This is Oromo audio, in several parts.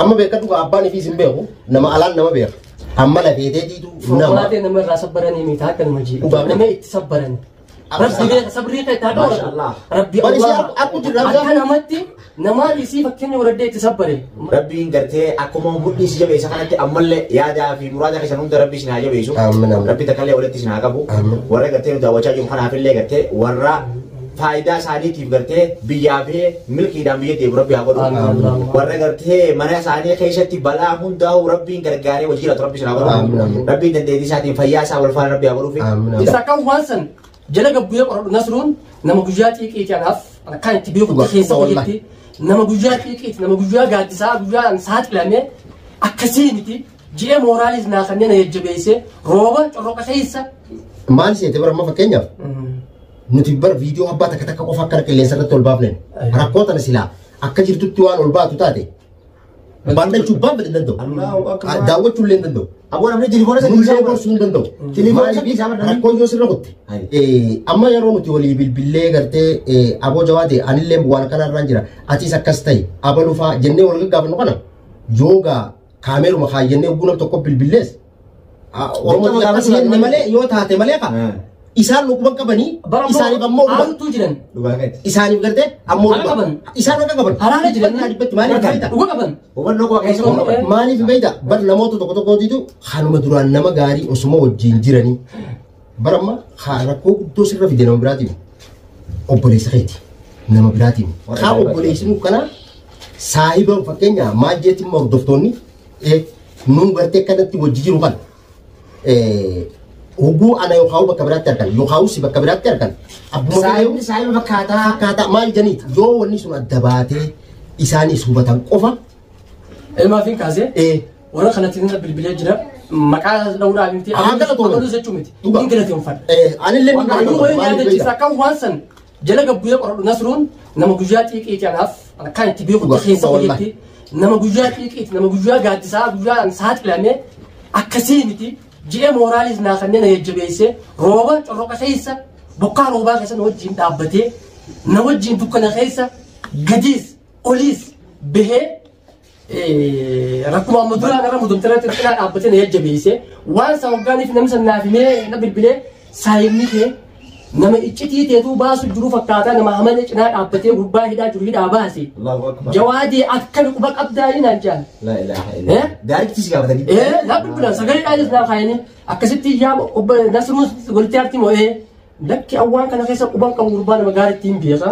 أما بيكتب أباني في زنبيه نما ألان نما بير أما لا بيدي دو نما ما تي نما راسبرني ميتاك المجي نما يتصبرني ربي بيت صبري كي ما شاء الله ربي الله أكو أنا متي نما يسيف كني وردي تصبري ربي إنكرتي أكو ما بدي سجى بيسا كانت أمل يا دا في مراد كيسان هم ربي سناجا بيسو ربي تكلي ولد سناجا بو ورا كرتي دا وجا يوم خنا في اللي كرتي ورا فايدة ساني كيف كرتي بيجابه ملكي دام بيجي ربي أقول ورا كرتي منا ساني كيسة بلا هم دا وربي إنكرجاري وجيرة ربي سناجا ربي تندي ساتي فياسا والفان ربي أقول في إذا كان وانسن جلق بيق نصرون نما جوجاتي كي عرف أنا كان تبيق تخيسة وجدتي نما جوجاتي كي نما جوجا قاعد ساعة جوجا ساعات لامي أكسينتي جي موراليز ناخنينا يجبيسه روبا روكا خيسة ما نسيت برا ما فكينا نتبر فيديو هبات كتك وفكر كل سنة البابلين ركوت أنا سلا أكجر تطوان الباب تاتي bandai coba berdendam. Dawat culin dendam. Abu namanya telepon saya Musa abu sun dendam. Telepon saya bisa mana? Rakko jo sirra kotte. Amma yaro nuti wali bilbille garte abo jawade anille buwan kana ranjira. Ati sakastai abalufa jenne wal gabno kana. Yoga kameru ma khayenne gunam tokko bilbilles. Ormo takasiyen male yo taate male ka. Isaan lukman kabani isaan ibammo aru tu jiran isaan ibgarte ammo isaan ka kaban harana jiran na dibet mali kaita uga kaban uban no ko kaisa mali fi beida bar namoto tokko didu khanuma duran nama gari osuma wajjin jirani barama khara ko to sirra fi dena brati obbolesa khiti nama brati kha obbolesa nu kana sahiba fakenya majeti mo doftoni nun garte kanati wajjiru kan Ugu ana yo kau bakaberat terkan, yo kau si bakaberat terkan. Abu saya kata mal janit. Yo wani suna dabate isani subatan kofa. Ma fin kaze? Orang kana tinna bilbilaj jira. Maka laura binti. Ada tu. Ada sejumit. Ingkila tiumfan. Ani le min anu ko ya de saka wansan. Jala gabuya ko nasrun nama gujati ki tiaraf. Ana kan tibiyo ko khisa wajti. Nama gujati ki nama guja gadisa guja an saat lame. Akasiniti. جي موراليز ناخنينا يجبيسه روبا روكا خيسه بقى روبا خيسه نوجين دابتي نوجين دكنا خيسه قديس اوليس به رقم مدرا انا مدم ثلاثه كنا دابتي يجبيسه وانسا وغاني في نمس نافمي نبل بله سايمني كي نما اچتي تيتو باسو جرو فكاتا نما حمل چنا دابتي غبا هدا جرو داباسي الله اكبر جوادي اكل قبق ابداين انجان لا اله الا الله دايركت سيغا بدني لا بالبلا سغري دايز نا خايني اكسيتي يام اوب نسرمس غولتي ارتي مو لك اول كان خيسا قبان كان غربان مغار تيم بيخا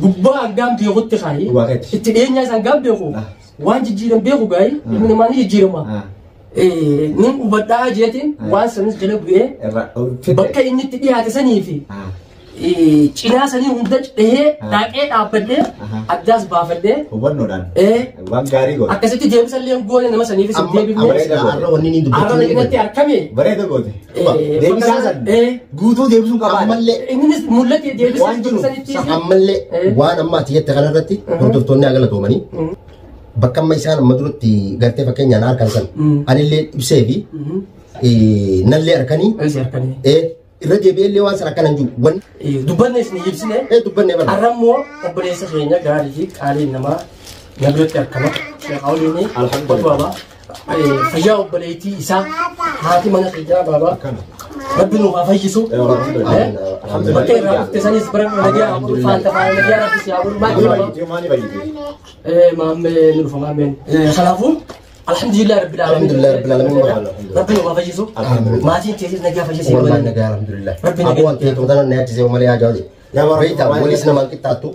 غبا غام بيغوت خاي اتدينيا سان غام بيغو وانجي جيرم بيغو غاي من ماني جيرما نين وبدا جيتين وان سنس جلب بكا اني تدي هاتسني في cina sani hundaj daqee dhaabbadhe addaas baafadhe hubannoodhaan waan gaarii godhe akkasitti deebisallee goone nama saniifis deebifne arra wanni ni dubbachuu irratti argame bareeda goote deebisaa san guutuu deebisuun qabaa ammallee innis mul'ate deebisanitti ammallee waan amma ati jette kanarratti hordoftoonni agalatoomanii bakka amma isaan amma duratti gartee fakkeenyaan harkan san anillee ibsee fi nallee harkanii irratti beellee waan sana kanan jiru wan dubbanne isin ibsine dubbanne bara arrammoo obboleessa keenya gaarii fi qaaliin namaa nagirratti akkama sheekh hawliini alhamdulillah fayyaa obboleettii isaa haati mana keenyaa baabaa rabbi nuuf haa fayyisu bakka irraa dhufte sanis bara nagaa faanta faana nagaa rabbis yaa bulu maammee ni dhufa maammeen kanaafuu الحمد لله رب العالمين الحمد لله رب العالمين ربنا ما فجسوا ما تين تيجي نجا فجسوا والله نجا الحمد لله أبو أنت تودنا نهاية زي وما لي أجازي بيتا وليسنا ما كنت تاتو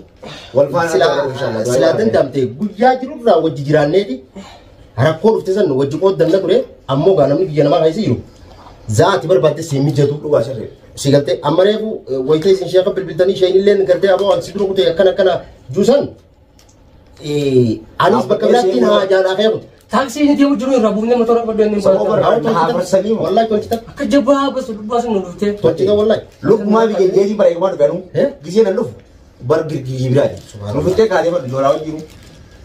والفان سلا تندم تي بيجا جرو را وجي جيرانه دي هرقول فتزن وجي قود دمنا كره أمو غانم نبي جنما عايزيرو ذات بر بعد سيمي جدو سيغلتي أمريكو ويتيس إن شاء الله بالبلداني شيء لين كرتي أبو أنت سيدرو كتير كنا جوسان أنيس بكبراتين ها جانا خير taksi ini dia ujungnya rabungnya motor apa dia nih والله كنت تك kejebak bas nurute كنت تك والله لوك ما بيجي جيجي برا يوم ما بينو جيجي نلوف برجر جيجي برا نلوف تك عليه برا جوراو جيرو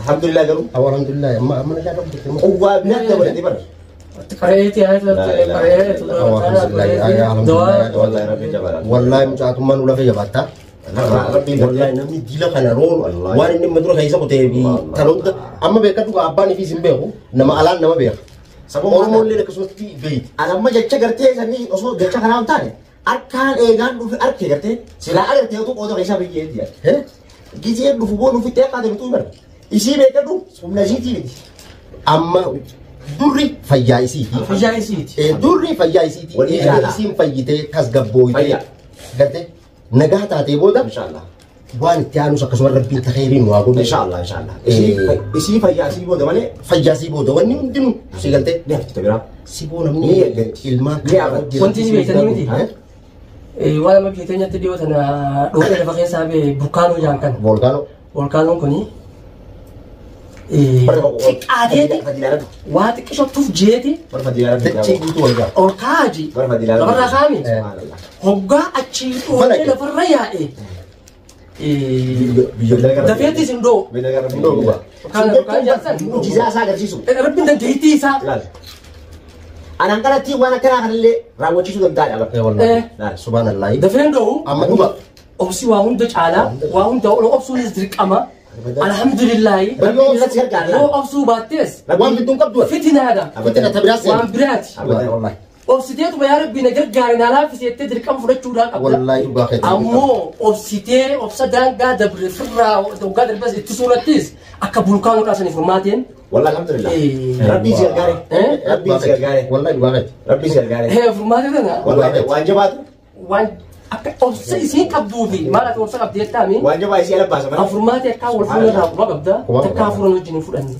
الحمد لله جرو الحمد لله ما نجا كم هو بنات ده برا تبر كريتي هاي والله مجاتم من ولا في جباتا والله نمني ديلا كنا رول وان إني مدرو خيسا كتير تلون أما بيكتو أباني في سنبهو نما ألان نما بيك أورمون لي لكسوتي بيت أنا ما جت شجرتي سني أصلا جت شجرة تاني أكان إيجان في أركي جرتي سلا أركي تيجي تقول خيسا بيجي ديا جيتي نفوبون نفوت تيجي قادم تقول isi beekadu humna isiiti amma durri fayyaa isiiti durri fayyaa isiiti isiin fayyitee tasgabbooyitee garte nagaa taatee booda inshallah waan itti aanus akkasuma rabbiin takheeriin waa godhu inshallah isii fayyaa isii booda malee fayyaa isii booda wanni hundinuu si galtee neefti tabira si boona namni ilmaan wanti si beektanii miti waan amma biyya dhiyoo tana dhoodhe lafa keessaa bee burkaanoo jaan kan volkaanoon kuni xiqqaateeti waa xiqqishattuuf jeeti dachee guutuu wal ga'a ol kaaji lafarraa kaami hoggaa achii dhoodhe lafarra yaa'e dafeetti isin dhoo kan jaarsan mucjizaa isaa agarsiisu rabbiin dandeettii isaa anaan kanatti waan akkanaa kanallee raawwachiisuu danda'aadha subhanallah dafeen dhoo amma dhuba obsi waa hunda caalaa waa hunda obsuunis dirqama alhamdulillah yoo obsuu baattees waan bidduun qabdu fitinaadha fitina tabiraas waan biraati wallahi obsiteetu yaa rabbi na gargaari na laaffiseettee dirqama fudhachuudhaan qabda wallahi dhugaa keetti ammoo obsitee obsa daangaa dabre firraa doggaa darbas itti suurattis akka bulkaanoo dhaasaniif hirmaateen والله الحمد لله ربي زرقاري ربي زرقاري والله دوارت ربي زرقاري هي فرماتي انا والله واجبات obsa isiin qabduufi maal obsa qabdee taami واجبات يسي لباس ما فرماتي akka wal fuula raabuma qabda takka afuran wajjin fudhanne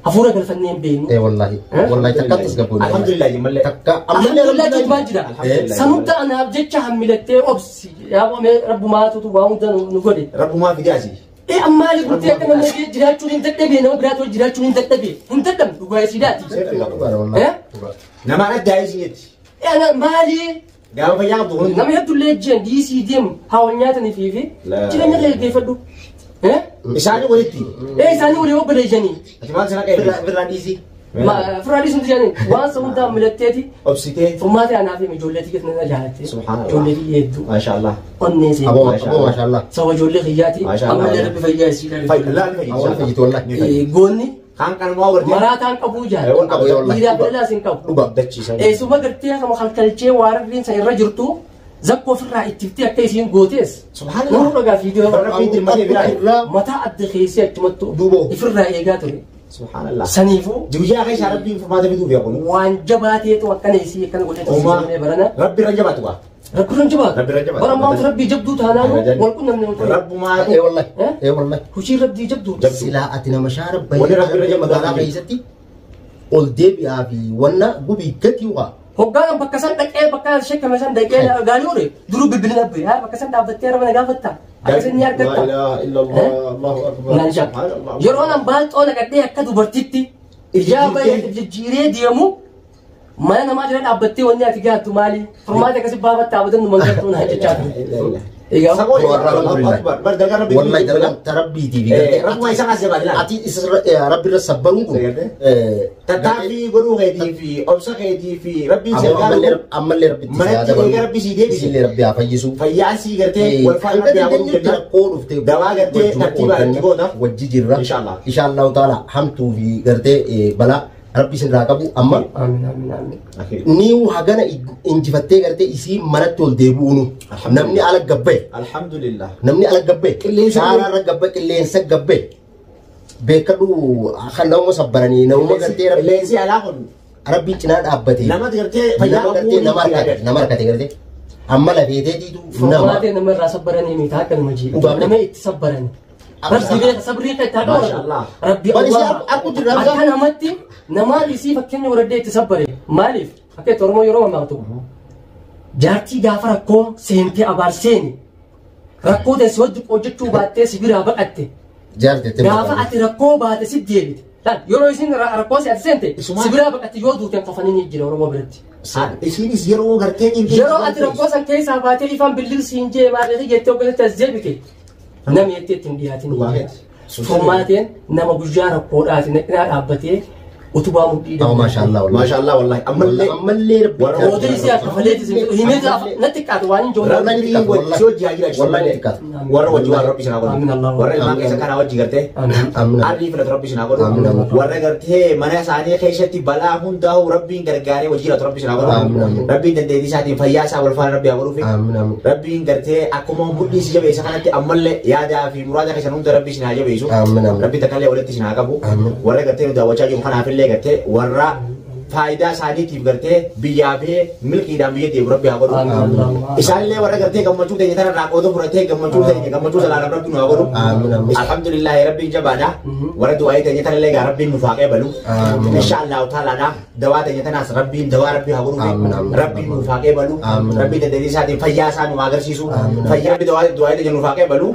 afura galfanneen beenu والله والله takkatis gabbuu الحمد لله يملك takka alhamdulillah jidmaan jira sanutta anaaf jecha hammilattee obsi yaabame rabbumaatutu waa hunda nu godhe رب ما في جاسي amma ali gurtee akka namni jiraachuun hin dadhabee nama biraatu jiraachuun hin dadhabee hin dadhabne dhugaa isiidhaati نما أدى يسيتي ana maali قام في يعبد غنى nama heddullee ejjeen diisii deemu haawwan nyaatanii fi jireenya gaggeeffadhu إساني ولدتي isaanii walii obbaleejanii أتمان سنة كيف birraadhiisii firaadhii sun jedhanii waan samuntaa milatteeti أبسيتي furmaatee anaa fi ijoolleetii keessatti na jaalatte سبحان الله ijoolleetii hedduu ما شاء الله onnee seenaa أبو ما شاء الله saba ijoollee kiyyaati ammallee rabbi fayyaa isiidhaan لا أول نفيد فيجي والله goonni كان كان ما ورد maraataan qabuu أيوة، jaala أيوة، dhiiraaf dhalaas hin qabu dhuga دتشي سنة eessuma gartee kama halkalchee waa rabbiin san irra jirtu zakkoo ofirraa ittiftee akka isiin gootees سبحان nama الله dhagaa fiidiyoo ربي يدري ما يبرع mataa adda keessee achumattu Duuboo. ifirraa eegaa ture سبحان الله saniifuu جوجا غيش ربي ما تبي دوب يقول waan jabaateetu akkana isii akkana godheetu وما isiisamee barana ربي رجبت وا rabbiin jabaatu ربي رجبت bara maamtu rabbii jabduu taanaanu أبداً. wal qunnamne رب ما إيه والله إيه والله hujii rabbii jabduu silaa ati nama shaara Wanni rabbi irra jabatu magaalaa qabdi. keessatti ol deebi'aa fi wanna gubii gati waa hoggaan bakka san dhaqee bakka sheekame san dhaqee gaarii ore duruu bilbilina bee bakka san dhaabbattee raba na gaafatta akkasii ni لا argatta إله إلا الله الله أكبر naan jaa سبحان الله yeroo nan baalxoo naqadhee akka dubartitti ijaaba jijjiiree deemu mana namaa jala dhaabbattee wanni ati gaattu maali furmaata akkasii baafatta abadan nu mangattuu naa jechaa ture egaa سبوي alhamdulillah. أكبر برد ربي wallahi dalagaan tarabbiitii fi رب ما يسمع زبادي لا ati rabbi irra sabbaruun kun تتعبي قولوا غيدي في أوسخ غيدي في ربي سيقال ammallee rabbitti ما siyaada نتيجة ربي سيدي isillee rabbi haa fayyisu فياسي قرتي والفعل ربي أقول كده rakkoo dhuftee دواء قرتي ترتيب أنتيبودا wajji jirra إن شاء الله insha allahu taala hamtuu fi gartee balaa rabbi sirraa qabu amma amiin amiin amiin أخير niu hagana injifattee gartee isii manatti ol deebi'uunu namni ala gabbee الحمد لله namni ala gabbee Qilleensa shaararra gabbee qilleensa gabbee beekadhu kan nama sabbaranii nama gartee ليزي على أخذ rabbii cinaa dhaabbatee لما تقرتي nama gartee nama harkate gartee amma lafeeteetiitu nama furmaatee nama irraa sabbaranii miti akka nama jiidhu Dhugaadha. nama itti sabbaranii Barsi beeka sabrii kan ما شاء الله Rabbi Bari Allah si aku jirra akka namatti namaan isii fakkeenya waraddee itti sabbare maaliif fakkeetti Oromoo yeroo mammaaktu jaartii gaafa rakkoo seentee abaarseeni rakkoo ta'e si wajji hojjechuu baattee si biraa baqatte jaartete gaafa ati rakkoo baate si deebite yeroo isin rakkoo si ati seente Isuma- si biraa baqatte yoo duuteen qofanii jira Oromoo biratti isinis yeroo gartee yeroo ati rakkoo san keessaa baatee ifaan bilbilsiin jee maaliif jettee oggolatti as deebite namni jettee ittiin dhiyaatin furmaateen nama guyyaa rakkoodhaati naqinaa dhaabbatee utubaa mudhii ما شاء الله والله ما شاء الله والله أما اللي ربي ودري سياق فليت هيمز نتكات وان جو ربي وجه جاجي والله نتكات ورا وجه ربي سنا آمين الله ورا ما كيس كان وجه غرته آمين عارف ربي سنا ورا غرته من ساني خيشتي بلا هندا ربي غرغاري وجه ربي سنا ربي دندي ساتي فياسا والفان ربي أقول فيك ربي غرته أكمل بدي سجى بيسا كانت أمل يا دا في مراد كيس نون ربي سنا جا بيسو ربي تكلم ولد سنا كابو ورا غرته دا وجه يوم خنا في اللي غرته ورا فائدة سادي تيب کرتے بیابے ملکی دامیے دیو رب یاغرو اسالے ورا کرتے گمچو تے جتنا راکو تو پرتے گمچو تے گمچو سلا رب نو اگرو الحمدللہ رب جبانا ورا دعائی تے جتنا لے رب مفاقے بلو ان شاء الله تعالی نا دعا تے جتنا رب دعا رب اگرو رب مفاقے بلو رب تے دی ساتي فیاسا نو اگر سیسو فیا بھی دعائی تے مفاقے بلو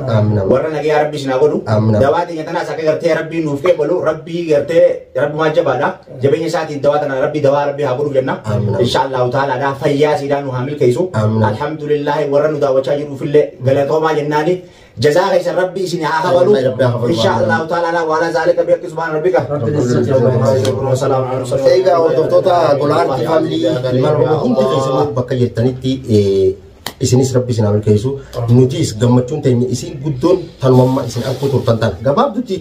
ورا نگے رب سنا اگرو دعا تے جتنا سکے کرتے رب مفاقے بلو رب کرتے رب ما جبانا جبے ساتي دعا تے ربي دوا ربي هابورو جنة إن شاء الله تعالى دا فياس إدانو هامل كيسو الحمد لله ورنو دا وشاجرو في اللي قلتو ما جناني جزاء غيس ربي سني هاهولو إن شاء الله تعالى وعلى ذلك بيك سبحان ربك والسلام على رسول الله إيجا وردوتا قولار فاملي المرة هنت كيسو بكا يرتنيتي isinis rabbi isin amal kaisu nutis gammachuun teenye isin guddoon tanumamma isin akku turtantan gabaabdutti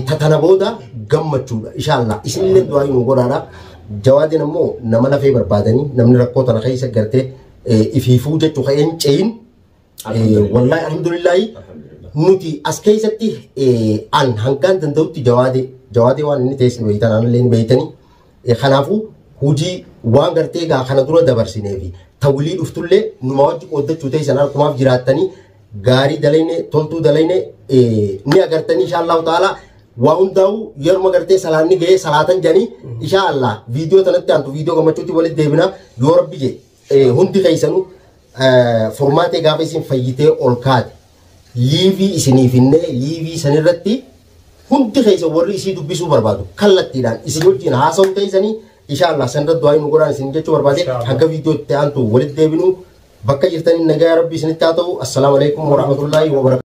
tatana booda gammachuudha inshallah isinillee du'aa nu godhaadha jawaadin ammoo nama lafee barbaadanii namni rakkoo tana keessa gartee ifiifuu jechuu ka'een ce'in wallahi alhamdulillah nuti as keessatti an hangaan danda'utti jawaadee waan inni teessin beeytan anallee ni beeytanii kanaafuu hujii waan gartee gaa kana dura dabarsineefi tawlii dhuftullee numa wajji qooddachuu teessan harkumaaf jiraattanii gaarii dalayne toltuu dalayne ni agartanii inshallah taala waa hundaa'u yeruma gartee salaanni ga'ee salaatan janii inshallah viidiyoo tanatti aantu viidiyoo gammachuutti walitti deebina yoo rabbi je hundi keessanu formaatee gaafa isin fayyitee ol kaate liivii isiniifinne liivii sanirratti hundi keessa warri isii dubbisuu barbaadu kallattiidhaan isin wajjin haasa'u teessanii inshallah sanirratti du'aa nu godhaan isin jechuu barbaade hanga viidiyootti aantu walitti deebinu bakka jirtanii nagaa rabbi isinitti haa ta'u assalamu alaikum warahmatullahi wabarakatuh